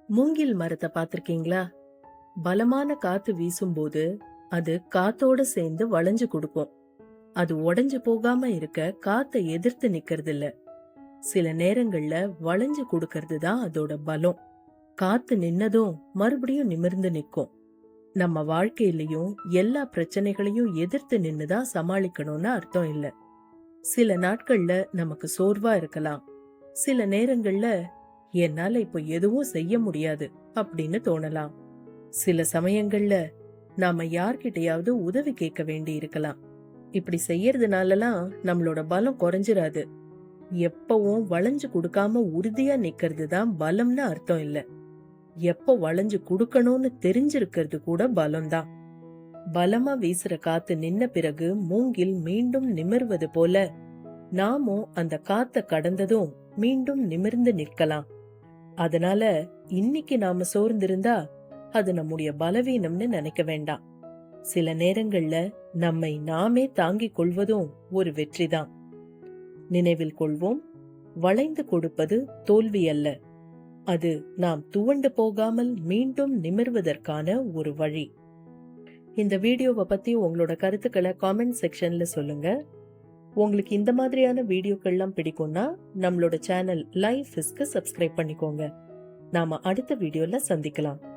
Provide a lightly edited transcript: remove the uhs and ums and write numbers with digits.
மூங்கில் மரத்தை பார்த்திருக்கீங்களா? பலமான காத்து வீசும்போது அது காத்தோட சேர்ந்து வளைஞ்சு கொடுக்கும். அது உடைஞ்சு போகாம இருக்க காத்தை எதிர்த்து நிக்கிறது இல்ல. சில நேரங்கள்ல வளைஞ்சு கொடுக்கறது தான் அதோட பலம். காத்து நின்னதும் மறுபடியும் நிமிர்ந்து நிக்கும். நம்ம வாழ்க்கையிலயும் எல்லா பிரச்சனைகளையும் எதிர்த்து நின்னுதான் சமாளிக்கணும்னு அர்த்தம் இல்ல. சில நாட்கள்ல நமக்கு சோர்வா இருக்கலாம். சில நேரங்கள்ல என்னால இப்ப எதுவும் செய்ய முடியாது அப்படின்னு தோணலாம். சில சமயங்கள்ல நாம யார்கிட்டயாவது உதவி கேட்க வேண்டி இருக்கலாம். இப்படி செய்யறதுனாலலாம் நம்மளோட பலம் குறைஞ்சிராது. எப்பவும் வளைஞ்சு கொடுக்காம உறுதியா நிக்கிறது தான் பலம்னு அர்த்தம் இல்ல. எப்போ வளைஞ்சு கொடுக்கணும்னு தெரிஞ்சிருக்கிறது கூட பலம்தான். பலமா வீசுற காத்து நின்ன பிறகு மூங்கில் மீண்டும் நிமிர்வது போல நாமும் அந்த காத்த கடந்ததும் மீண்டும் நிமிர்ந்து நிற்கலாம். அதனால இன்னைக்கு நாம சோர்ந்திருந்தா அது நம்முடைய பலவீனம்னு நினைக்க வேண்டாம். சில நேரங்கள்ல நம்மை நாமே தாங்கிக் கொள்வதும் ஒரு வெற்றிதான். நினைவில் கொள்வோம், வளைந்து கொடுப்பது தோல்வி அல்ல, அது நாம் துவண்டு போகாமல் மீண்டும் நிமிர்வதற்கான ஒரு வழி. இந்த வீடியோவை பத்தி உங்களோட கருத்துக்களை காமெண்ட் செக்ஷன்ல சொல்லுங்க. உங்களுக்கு இந்த மாதிரியான வீடியோக்கள்லாம் பிடிக்கும்னா நம்மளோட சேனல் லைஃப் இஸ்க்கு சப்ஸ்கிரைப் பண்ணிக்கோங்க. நாம அடுத்த வீடியோல சந்திக்கலாம்.